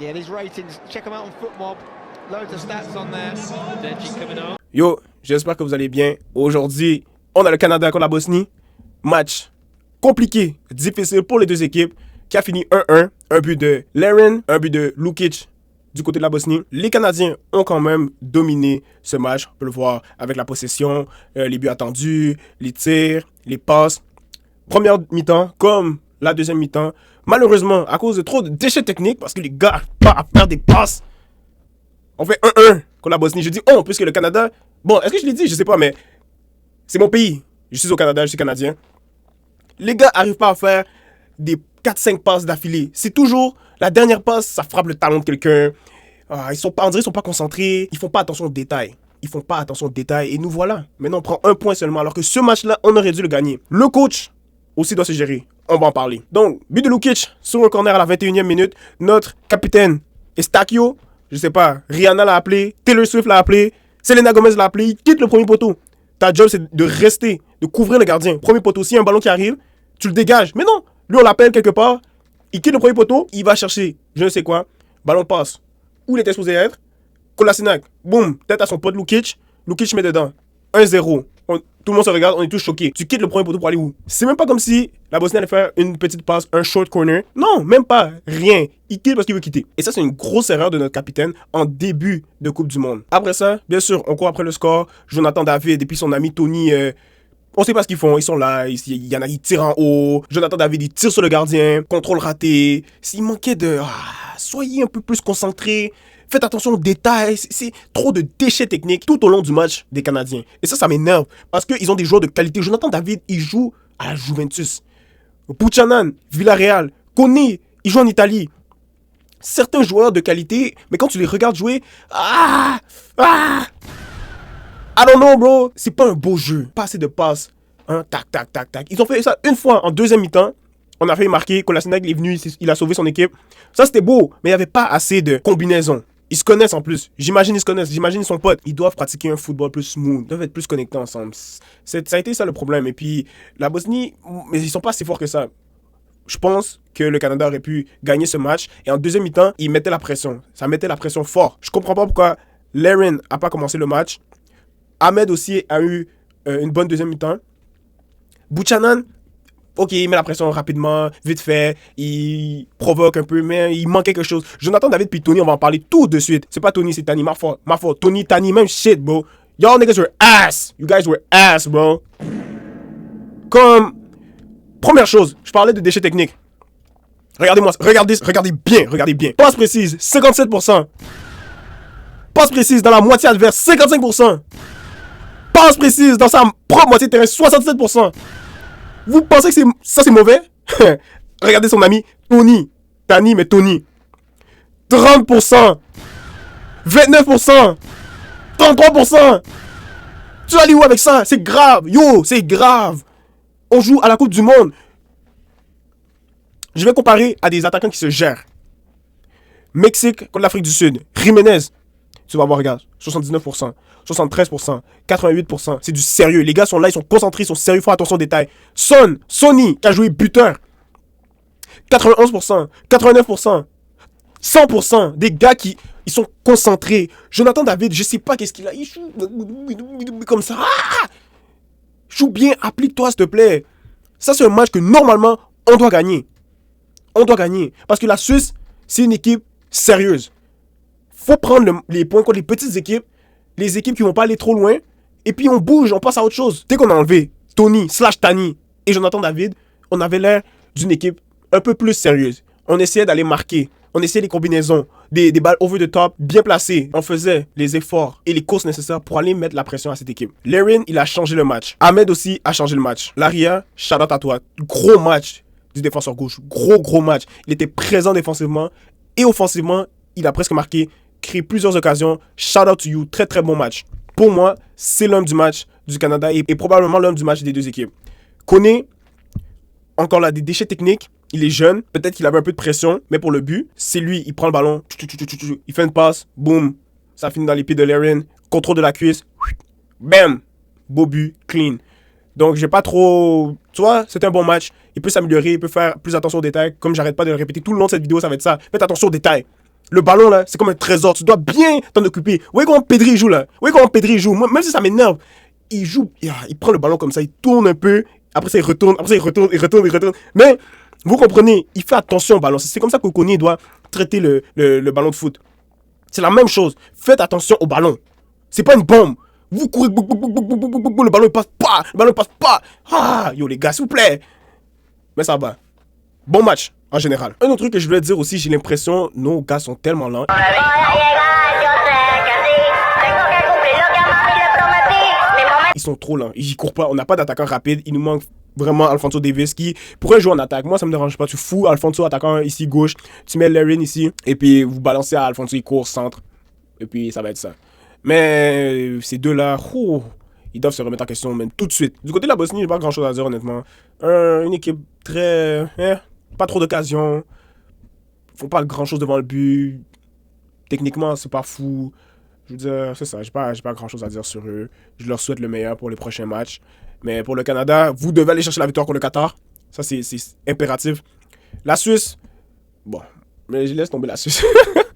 Yeah, these ratings, check them out on FootMob. Loads of stats on there. Deji coming on. Yo, j'espère que vous allez bien. Aujourd'hui, on a le Canada contre la Bosnie. Match compliqué, difficile pour les deux équipes, qui a fini 1-1. Un but de Larin, un but de Lukic du côté de la Bosnie. Les Canadiens ont quand même dominé ce match. On peut le voir avec la possession, les buts attendus, les tirs, les passes. Première mi-temps, comme la deuxième mi-temps, malheureusement, à cause de trop de déchets techniques, parce que les gars n'arrivent pas à faire des passes, on fait 1-1 contre la Bosnie. Je dis on, puisque le Canada... Bon, est-ce que je l'ai dit? Je sais pas, mais c'est mon pays. Je suis au Canada, je suis Canadien. Les gars n'arrivent pas à faire des 4-5 passes d'affilée. C'est toujours la dernière passe, ça frappe le talon de quelqu'un. Ils sont pas, on dirait qu'ils sont pas concentrés. Ils font pas attention aux détails. Et nous voilà. Maintenant, on prend un point seulement. Alors que ce match-là, on aurait dû le gagner. Le coach aussi doit se gérer. On va en parler. Donc, but de Lukic sur un corner à la 21e minute. Notre capitaine Estacio, je sais pas, Rihanna l'a appelé, Taylor Swift l'a appelé, Selena Gomez l'a appelé. Il quitte le premier poteau. Ta job, c'est de rester, de couvrir le gardien. Premier poteau, s'il y a un ballon qui arrive, tu le dégages. Mais non, lui, on l'appelle quelque part. Il quitte le premier poteau, il va chercher, je ne sais quoi. Ballon passe. Où il était supposé être? Kolasinac, boum, tête à son pote Lukic. Lukic met dedans. 1-0. Tout le monde se regarde, on est tous choqués. Tu quittes le premier poteau pour aller où? C'est même pas comme si la Bosnie allait faire une petite passe, un short corner. Non, même pas. Rien. Il quitte parce qu'il veut quitter. Et ça, c'est une grosse erreur de notre capitaine en début de Coupe du Monde. Après ça, bien sûr, on court après le score. Jonathan David et puis son ami Tony... on sait pas ce qu'ils font, ils sont là, il y en a qui tirent en haut. Jonathan David, il tire sur le gardien, contrôle raté. S'il manquait de... soyez un peu plus concentrés, faites attention aux détails. C'est trop de déchets techniques tout au long du match des Canadiens. Et ça m'énerve, parce qu'ils ont des joueurs de qualité. Jonathan David, il joue à la Juventus. Buchanan, Villarreal, Koné, il joue en Italie. Certains joueurs de qualité, mais quand tu les regardes jouer... I don't know, bro. C'est pas un beau jeu. Pas assez de passes. Tac, tac, tac, tac. Ils ont fait ça une fois en deuxième mi-temps. On a fait marquer. Kolasinac, il est venu. Il a sauvé son équipe. Ça, c'était beau. Mais il n'y avait pas assez de combinaisons. Ils se connaissent en plus. J'imagine ils se connaissent. J'imagine ils sont potes. Ils doivent pratiquer un football plus smooth. Ils doivent être plus connectés ensemble. Ça a été ça le problème. Et puis, la Bosnie, mais ils sont pas si forts que ça. Je pense que le Canada aurait pu gagner ce match. Et en deuxième mi-temps, ils mettaient la pression. Ça mettait la pression fort. Je comprends pas pourquoi Larin n'a pas commencé le match. Ahmed aussi a eu une bonne deuxième mi-temps. Buchanan, ok, il met la pression rapidement, vite fait, il provoque un peu, mais il manque quelque chose. Jonathan David puis Tony, on va en parler tout de suite. C'est pas Tony, c'est Tani, ma faute. Tony, Tani, même shit, bro. Y'all niggas were ass. You guys were ass, bro. Comme, première chose, je parlais de déchets techniques. Regardez-moi, regardez bien. Passe précise, 57%. Passe précise dans la moitié adverse, 55%. Passe précise dans sa propre moitié de terrain, 67%. Vous pensez que ça c'est mauvais? Regardez son ami Tony. Tani, mais Tony. 30%. 29%. 33%. Tu vas aller où avec ça? C'est grave. Yo, c'est grave. On joue à la Coupe du Monde. Je vais comparer à des attaquants qui se gèrent. Mexique contre l'Afrique du Sud. Jiménez. Tu vas voir, regarde, 79%, 73%, 88%, c'est du sérieux. Les gars sont là, ils sont concentrés, ils sont sérieux, font attention aux détails. Sonny, qui a joué buteur, 91%, 89%, 100%, des gars qui ils sont concentrés. Jonathan David, je sais pas qu'est-ce qu'il a, il joue comme ça. Joue bien, applique-toi s'il te plaît. Ça, c'est un match que normalement, on doit gagner. Parce que la Suisse, c'est une équipe sérieuse. Faut prendre les points contre les petites équipes, les équipes qui vont pas aller trop loin, et puis on bouge, on passe à autre chose. Dès qu'on a enlevé Tony/Tani et Jonathan David, on avait l'air d'une équipe un peu plus sérieuse. On essayait d'aller marquer, on essayait les combinaisons, des balles over the top, bien placées. On faisait les efforts et les courses nécessaires pour aller mettre la pression à cette équipe. Larin, il a changé le match. Ahmed aussi a changé le match. Laria, shout out à toi. Gros match du défenseur gauche. Gros match. Il était présent défensivement et offensivement, il a presque marqué. Créé plusieurs occasions. Shout out to you. Très bon match. Pour moi, c'est l'homme du match du Canada et probablement l'homme du match des deux équipes. Koné, encore là, des déchets techniques. Il est jeune. Peut-être qu'il avait un peu de pression, mais pour le but, c'est lui. Il prend le ballon. Il fait une passe. Boum. Ça finit dans les pieds de Larin. Contrôle de la cuisse. Bam. Beau but. Clean. Donc, j'ai pas trop... Tu vois, c'est un bon match. Il peut s'améliorer. Il peut faire plus attention aux détails. Comme j'arrête pas de le répéter tout le long de cette vidéo, ça va être ça. Faites attention aux détails. Le ballon, là, c'est comme un trésor. Tu dois bien t'en occuper. Vous voyez comment Pedri joue, là? Vous voyez comment Pedri joue? Moi, même si ça m'énerve, il joue, il prend le ballon comme ça, il tourne un peu, après ça, il retourne, après ça, il retourne. Mais, vous comprenez, il fait attention au ballon. C'est comme ça que Koné doit traiter le ballon de foot. C'est la même chose. Faites attention au ballon. C'est pas une bombe. Vous courez, le ballon, il passe pas. Le ballon, il passe pas. Ah, yo, les gars, s'il vous plaît. Mais ça va. Bon match, en général. Un autre truc que je voulais dire aussi, j'ai l'impression, nos gars sont tellement lents. Ils sont trop lents. Ils courent pas. On n'a pas d'attaquant rapide. Il nous manque vraiment Alphonso Davies qui pourrait jouer en attaque. Moi, ça me dérange pas. Tu fous Alphonso attaquant ici gauche. Tu mets Larin ici. Et puis, vous balancez à Alphonso, il court centre. Et puis, ça va être ça. Mais ces deux-là, ils doivent se remettre en question même tout de suite. Du côté de la Bosnie, j'ai pas grand-chose à dire, honnêtement. Une équipe très... pas trop d'occasions. Ils font pas grand-chose devant le but. Techniquement, c'est pas fou. Je veux dire, c'est ça. J'ai pas grand-chose à dire sur eux. Je leur souhaite le meilleur pour les prochains matchs. Mais pour le Canada, vous devez aller chercher la victoire contre le Qatar. Ça, c'est impératif. La Suisse, bon, mais je laisse tomber la Suisse.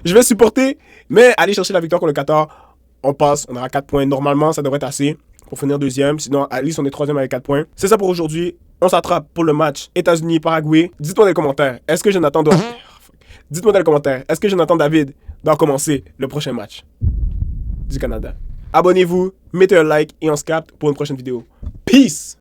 Je vais supporter, mais aller chercher la victoire contre le Qatar, on passe, on aura 4 points. Normalement, ça devrait être assez pour finir deuxième. Sinon, à least, on est troisième avec 4 points. C'est ça pour aujourd'hui. On s'attrape pour le match États-Unis-Paraguay. Dites-moi dans les commentaires, est-ce que Jonathan doit... Dites-moi dans les commentaires, est-ce que Jonathan David doit commencer le prochain match du Canada? Abonnez-vous, mettez un like et on se capte pour une prochaine vidéo. Peace!